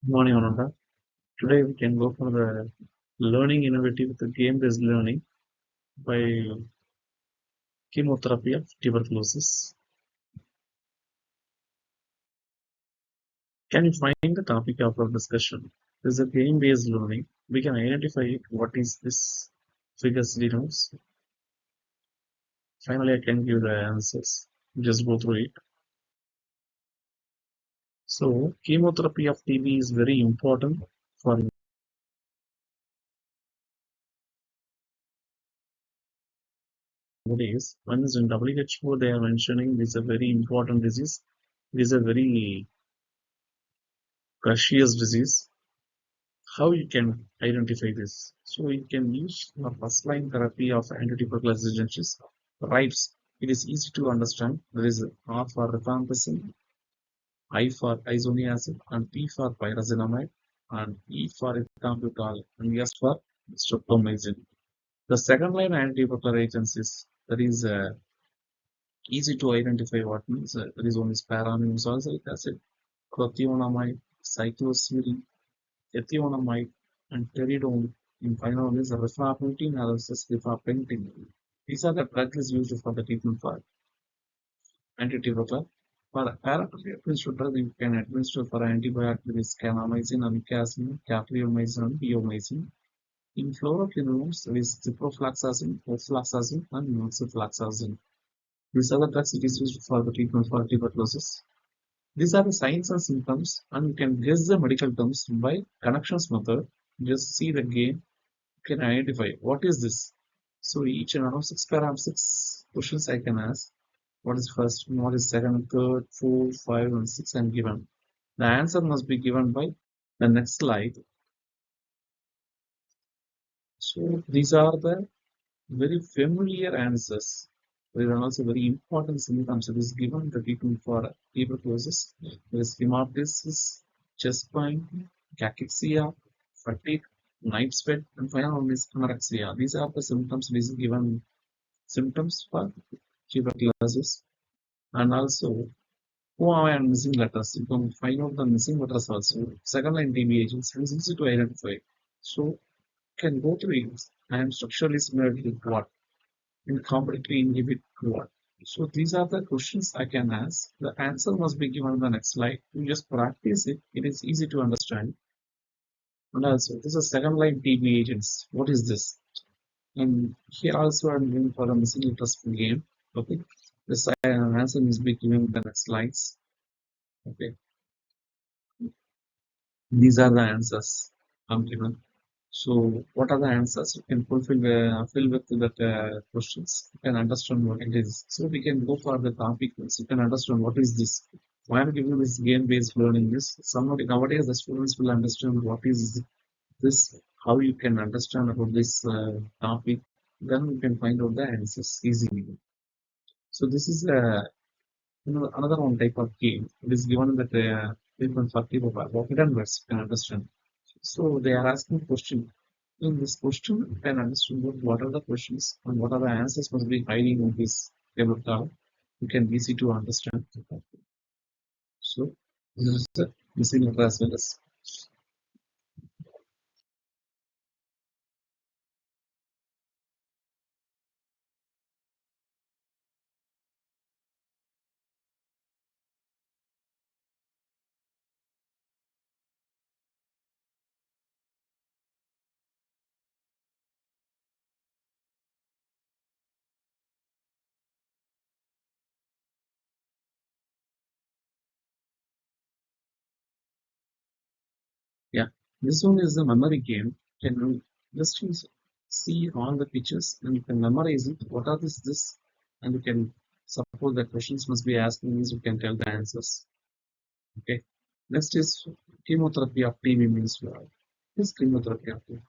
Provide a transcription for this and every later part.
Morning, Ananda. Today we can go for the learning innovative with the game-based learning by chemotherapy of tuberculosis. Can you find the topic of our discussion? This is a game-based learning. We can identify what is this figures denotes. Finally, I can give the answers. Just go through it. So, chemotherapy of TB is very important for nowadays. One is in WHO, they are mentioning this is a very important disease. This is a very precious disease. How you can identify this? So you can use a first line therapy of antituberculous agents. Rights. It is easy to understand. There is R for rifampicin, I for isoniazid, and P for pyrazinamide, and E for ethambutol, and S for streptomycin. The second line antitubercular agents is that is easy to identify what means. There is only sparamine salicic acid, clothianamide, cycloserine, ethionamide, and teridone. In final is rifampicin versus rifampicin. These are the drugs used for the treatment for antitubercular. For parathyroid drug, you can administer for antibiotic is kanamycin, amikacin, capreomycin, and biomycin. In fluoroquinolones, there is ciprofloxacin, ofloxacin, and moxifloxacin. These are the drugs it is used for the treatment for tuberculosis. These are the signs and symptoms, and you can guess the medical terms by connections method. Just see the game, you can identify what is this. So each and around six questions I can ask. What is first, what is second, third, fourth, five, and six, and given. The answer must be given by the next slide. So these are the very familiar answers. There are also very important symptoms. It is given the treatment for tuberculosis. There is hemoptysis, chest pain, cachexia, fatigue, night sweat, and final one is anorexia. These are the symptoms. These are given symptoms for tuberculosis. And also, who are missing letters? You can find out the missing letters also. Second line TB agents is easy to identify. So, can go through it. I am structurally similar to what? And completely inhibit what? So these are the questions I can ask. The answer must be given on the next slide. You just practice it. It is easy to understand. And also, this is second line TB agents. What is this? And here also I'm going for a missing letters game. Okay. The answer must be given in the next slides. Okay. These are the answers I'm given. So what are the answers? You can fill with that questions. You can understand what it is. So we can go for the topic. So you can understand what is this. Why I'm giving this game-based learning is somebody nowadays the students will understand what is this, how you can understand about this topic. Then you can find out the answers easily. So this is another one type of game. It is given that different people of hidden words you can understand. So they are asking question. In this question, you can understand what are the questions and what are the answers must be hiding in this table card. You can easy to understand. So this is the missing letter as well as. Yeah, this one is a memory game. Can you just see all the pictures and you can memorize it? What are this? And you can suppose the questions must be asking means you can tell the answers. Okay. Next is chemotherapy of TB means what? This chemotherapy of TB.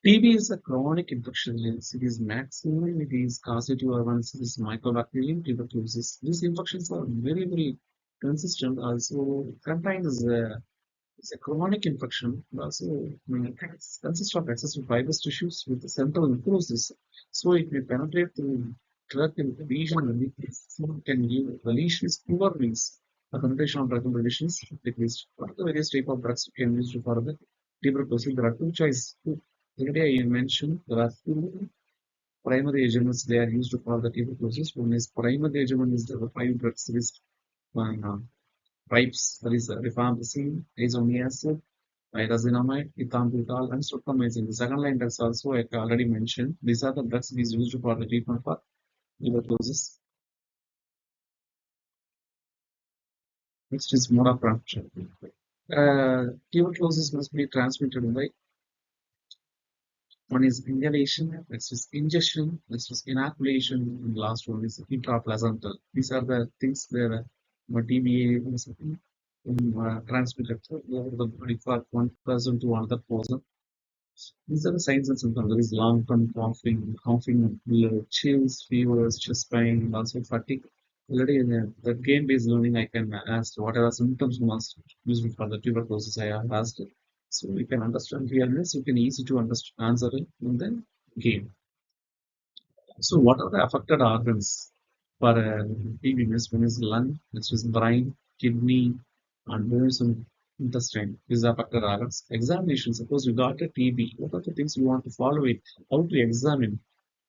TB is a chronic infection disease. It is maximum, it is causative of one is mycobacterium tuberculosis. These infections are very consistent. Also, contains it's a chronic infection. Also, it consists of excessive fibrous tissues with the central necrosis. So it may penetrate through drug in the lesion and it can give the lesion is poor release. The connotation of drug conditions decreased. What are the various type of drugs you can use for the tuberculosis? There are two choices. Already I mentioned there are two primary agents they are used for the tuberculosis. One is primary agent is the five drugs list one types that is rifampicin, isoniazid, pyrazinamide, ethambutol, and streptomycin. The second line drugs also I already mentioned. These are the drugs is used for the treatment for tuberculosis. Next is mode of transmission. Tuberculosis must be transmitted by one is inhalation, next is ingestion, next is inoculation, and last one is intraplacental. These are the things where TBA is transmitted over the body for one person to another person. These are the signs and symptoms. There is long-term coughing, chills, fevers, chest pain, and also fatigue. Already in the game-based learning, I can ask what are the symptoms must used for the tuberculosis. I have asked it. So you can understand here this, you can easy to understand answer it in the game. So what are the affected organs for TB? One is lung, which is brain, kidney, and bones and intestine. These are affected organs. Examination. Suppose you got a TB. What are the things you want to follow it? How to examine?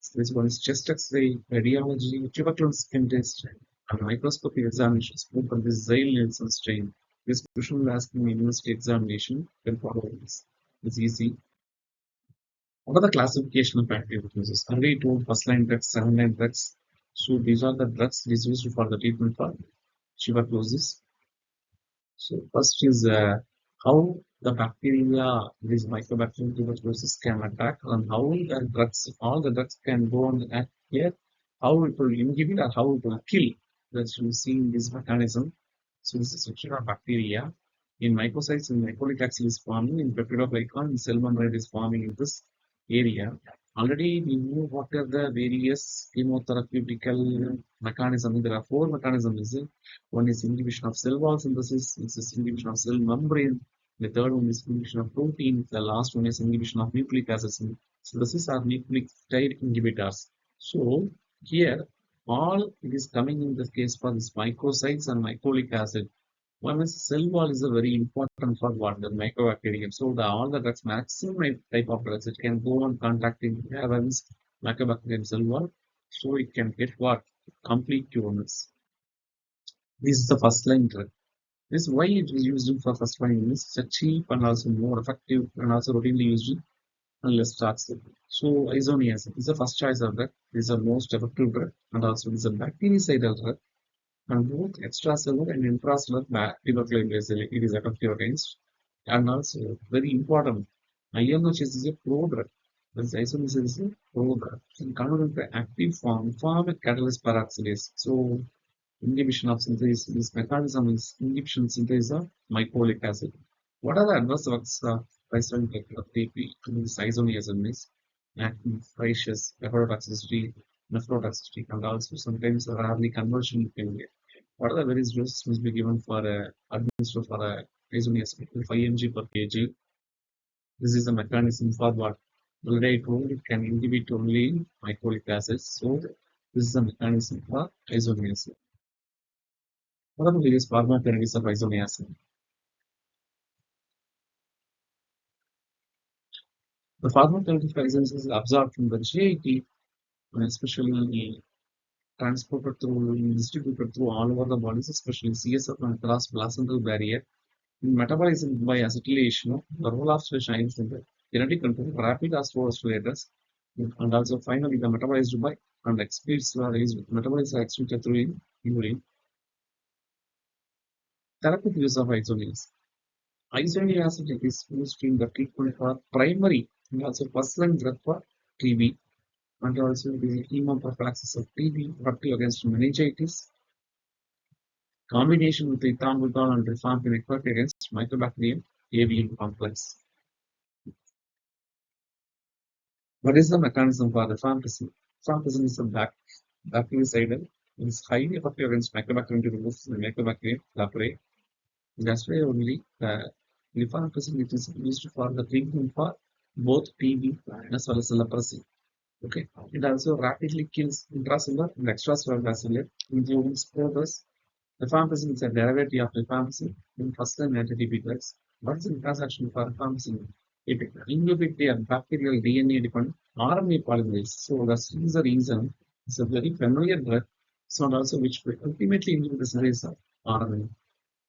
So this one is chest X-ray, radiology, tuberculosis skin test, and microscopic examinations. Both of this Zale Nielsen strain. This question will ask me university examination. You can follow this. It's easy. What are the classification of active uses? Already told first line drugs, second line drugs. So these are the drugs used for the treatment for tuberculosis. So first is how the bacteria, this mycobacterium tuberculosis can attack and how the drugs, all the drugs can go on and act here, how it will inhibit or how it will kill. That's you see in this mechanism. So this is section of bacteria. In mycocytes, in mycolic acid is forming, in peptidoglycan, in cell membrane is forming in this area. Already we know what are the various chemotherapeutical mechanisms. There are four mechanisms. One is inhibition of cell wall synthesis, this is inhibition of cell membrane. The third one is inhibition of protein. The last one is inhibition of nucleic acid synthesis or nucleotide inhibitors. So here all it is coming in the case for this microcytes and mycolic acid. One is cell wall is a very important for what the mycobacterium. So all the drugs, maximum type of drugs, it can go on contacting Evans mycobacterium cell wall. So it can get what? Complete cureness. This is the first line drug. This is why it is used for first line illness. It's a cheap and also more effective and also routinely used and less toxic. So isoniazid is the first choice of drug. This is the most effective drug and also it is a bactericidal drug and both extracellular and intracellular tuberculosis it is effective against. And also very important, IMH is a pro-drug. This isoniazid is a pro-drug. In converted to active form a catalyst peroxidase. So inhibition of synthesis, this mechanism is inhibition synthesis of mycolic acid. What are the adverse effects of bisulfite TP? This isoniazid is acne, rashes, hepatotoxicity, nephrotoxicity, and also sometimes rarely conversion failure. What are the various doses must be given for administered for isoniazid? 5 mg per kg. This is the mechanism for what? Already I told it can inhibit only mycolic acid. So this is the mechanism for isoniazid. What are the various pharmacokinetics of isoniazid? The pharmacokinetic of isoniazid is absorbed from the GIT, and especially transported through, distributed through all over the bodies, especially CSF and cross placental barrier. In metabolism by acetylation, the role of shines in the genetic control, rapid osmorespirators, and also finally the metabolized by and excretes are metabolized are excreted through urine. Therapeutic use of isoniazid. Isoniazid is used in the treatment for primary and also first-line drug for TB and also the chemoprophylaxis of TB, protective against meningitis, combination with ethambutol and rifampicin against Mycobacterium avium complex. What is the mechanism for rifampicin? Rifampicin is a bactericidal. It is highly effective against Mycobacterium tuberculosis and Mycobacterium leprae. That's why only rifampicin it is used for the treatment for both TB as well as leprosy. Okay, it also rapidly kills intracellular and extracellular bacilli, including spores Rifampicin is a derivative of rifampicin in first-line anti-TB drugs. What is the interaction for rifampicin? It inhibits the bacterial DNA-dependent RNA polymerase. So that's the reason it's a very familiar drug. So also which will ultimately inhibit the synthesis of RNA.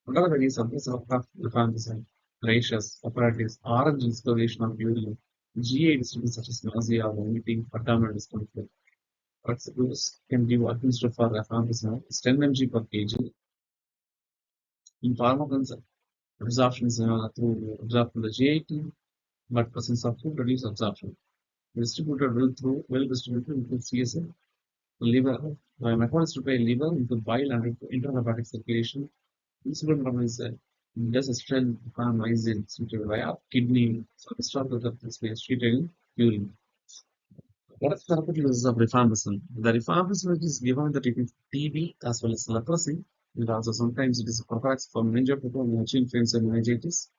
What are the various subjects of rifampicin? Rashes, hepatitis, orange discoloration of urine, GI distress such as nausea, vomiting, abdominal discomfort. What's the dose can give administered for rifampicin? It's 10 mg per kg. In pharmacology, absorption is through absorption of the GIT, but presence of food reduce absorption. Distributed well distributed into CSF, liver, metabolism by liver into bile and into intrahepatic circulation. Insulin metabolism does extract lysine secreted via kidney, so the start of the space treated in urine. What is therapeutic uses of rifampicin? The rifampicin is given in the treatment of TB as well as leprosy. And also sometimes it is prophylaxis for meningococcal influenza and meningitis.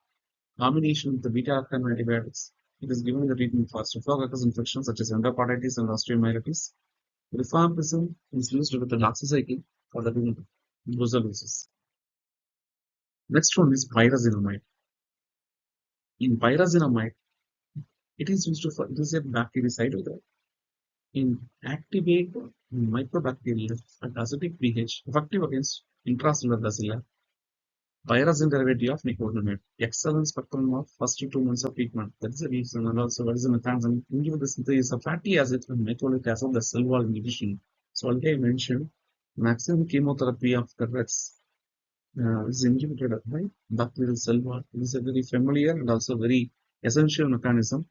Combination with the beta-lactam antibiotics. It is given in the treatment for staphylococcus infections such as endocarditis and osteomyelitis. Rifampicin is used with the doxycycline for the treatment of brucellosis. Next one is pyrazinamide. In pyrazinamide, it is used for it is a bactericide in activate microbacteria at acidic pH effective against intracellular bacilli. Pyrazine derivative of nicotinamide. Excellent spectrum of first 2 months of treatment. That is the reason, and also what is the mechanism? Into the synthesis of fatty acids and metabolic acid, the cell wall inhibition. So already I mentioned maximum chemotherapy of the drugs is inhibited by bacterial cell wall. It is a very familiar and also very essential mechanism.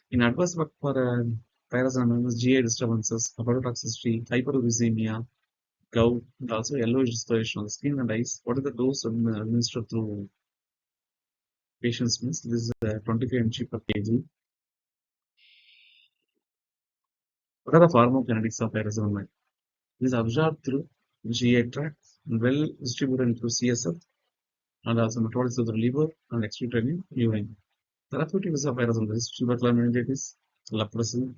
In adverse effect for pyrazine, GI disturbances, hepatotoxicity, hyperuricemia, gout, and also yellowish discoloration of the skin and eyes. What is the dose administered through patients? Means this is 25 mg per kg. What are the pharmacokinetics of pyrazine? It is absorbed through GI tract, well distributed through CSF, and also metabolism through the liver and excreted in urine. Therapeutic use of pyrazine is tubercular meningitis, leprosy.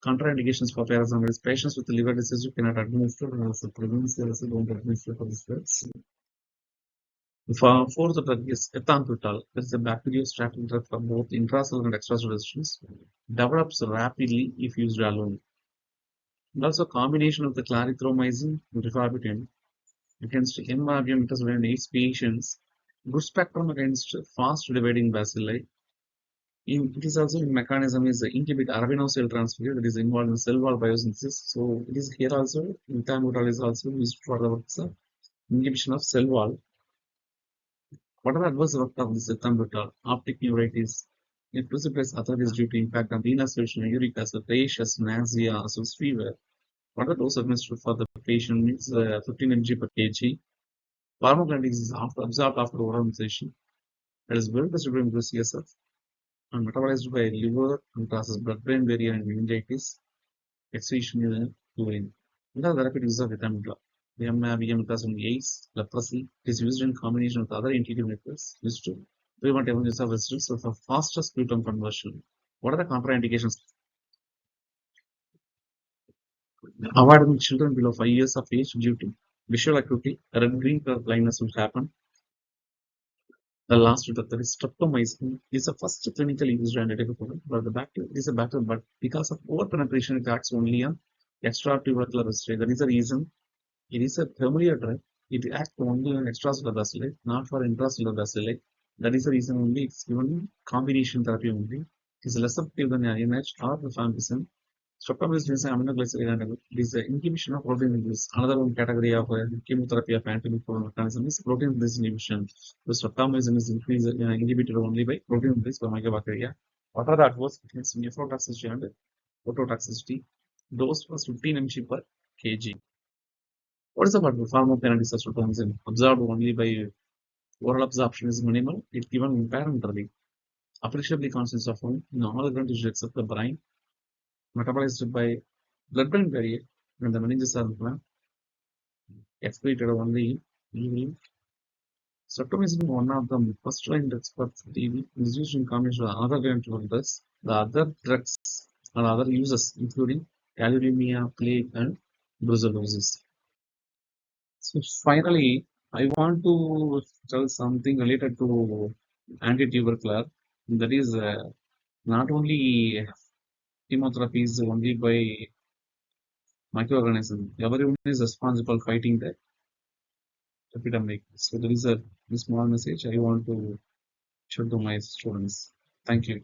Contraindications for pyrazine is patients with liver disease cannot administer and also pregnancy also don't administer for this drugs. Fourth drug is ethambutol. This is a bacteriostatic drug for both intracellular and extracellular resistance. Develops rapidly if used alone. And also combination of the clarithromycin and rifabutin against MRBM metazoan in AIDS patients. Good spectrum against fast dividing bacilli. It is also in mechanism is inhibit arabino cell transfer that is involved in cell wall biosynthesis. So it is here also ethambutol is also used for the inhibition of cell wall. What are the adverse effects of this ethambutol? Optic neuritis. It precipitates arthritis due to impact on venous filtration, uric acid, rashes, nausea, also fever. What are the dose administered for the patient? It's 15 mg per kg. Pharmacokinetics is absorbed after oral injection. It is well distributed into CSF and metabolized by liver and causes blood-brain barrier and meningitis, excretion in the urine. Another rapid use of ethambutol. The MABM because of AIDS, leprosy, it is used in combination with other anti-methods used to prevent emergence of resistance for faster sputum conversion. What are the contraindications? Avoid in children below 5 years of age due to visual acuity, red-green color blindness will happen. The last that there is streptomycin is the first clinically used antibiotic, but the bacteria is a bacteria, but because of overpenetration, it acts only on extratubercular respiratory. That is the reason it is a familiar drug. It acts only on extracellular bacilli, not for intracellular bacilli. That is the reason only it's given combination therapy only. It is less effective than INH or rifampicin. Streptomycin is an aminoglyceride antibody. It is the inhibition of protein release. Another one category of chemotherapy of antimicrobial mechanism is protein release inhibition. The streptomycin is inhibited only by protein release by mycobacteria. What are the adverse effects? Nephrotoxicity and ototoxicity. Dose was 15 mg per kg. What is about the pharmacokinetics of streptomycin? Absorbed only by oral absorption is minimal. It's given parenterally. Appreciably consists of in all organ tissues except the brain. Metabolized by blood-brain barrier when the meninges are excreted only in streptomycin is one of the first line drugs for TB is used in combination with other antiviral drugs. The other drugs and other uses including california, plague, and brucellosis. So finally, I want to tell something related to anti-tubercular. That is not only chemotherapy is only by microorganism. Everyone is responsible fighting the epidemic. So there is a small message I want to show to my students. Thank you.